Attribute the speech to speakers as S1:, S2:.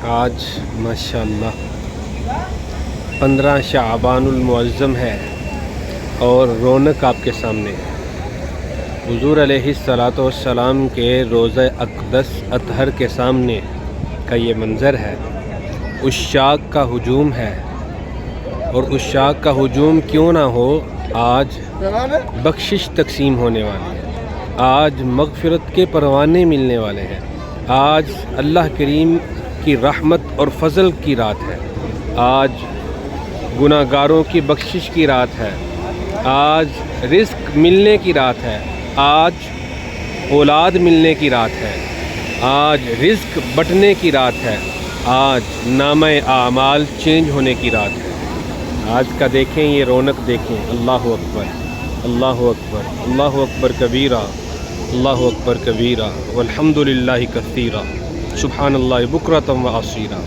S1: آج ماشاءاللہ 15 شعبان المعظم ہے اور رونق آپ کے سامنے ہے۔ حضور علیہ الصلاۃ والسلام کے روضہ اقدس اطہر کے سامنے کا یہ منظر ہے۔ عشاق کا ہجوم ہے، اور عشاق کا ہجوم کیوں نہ ہو، آج بخشش تقسیم ہونے والی ہے، آج مغفرت کے پروانے ملنے والے ہیں، آج اللہ کریم کی رحمت اور فضل کی رات ہے، آج گناہ گاروں کی بخشش کی رات ہے، آج رزق ملنے کی رات ہے، آج اولاد ملنے کی رات ہے، آج رزق بٹنے کی رات ہے، آج نامہ اعمال چینج ہونے کی رات ہے۔ آج کا دیکھیں یہ رونق دیکھیں۔ اللہ اکبر، اللہ اکبر، اللہ اکبر کبیرہ، اللہ اکبر کبیرہ، والحمد للہ کثیرہ، سبحان اللہ بکرۃ و اصیلا۔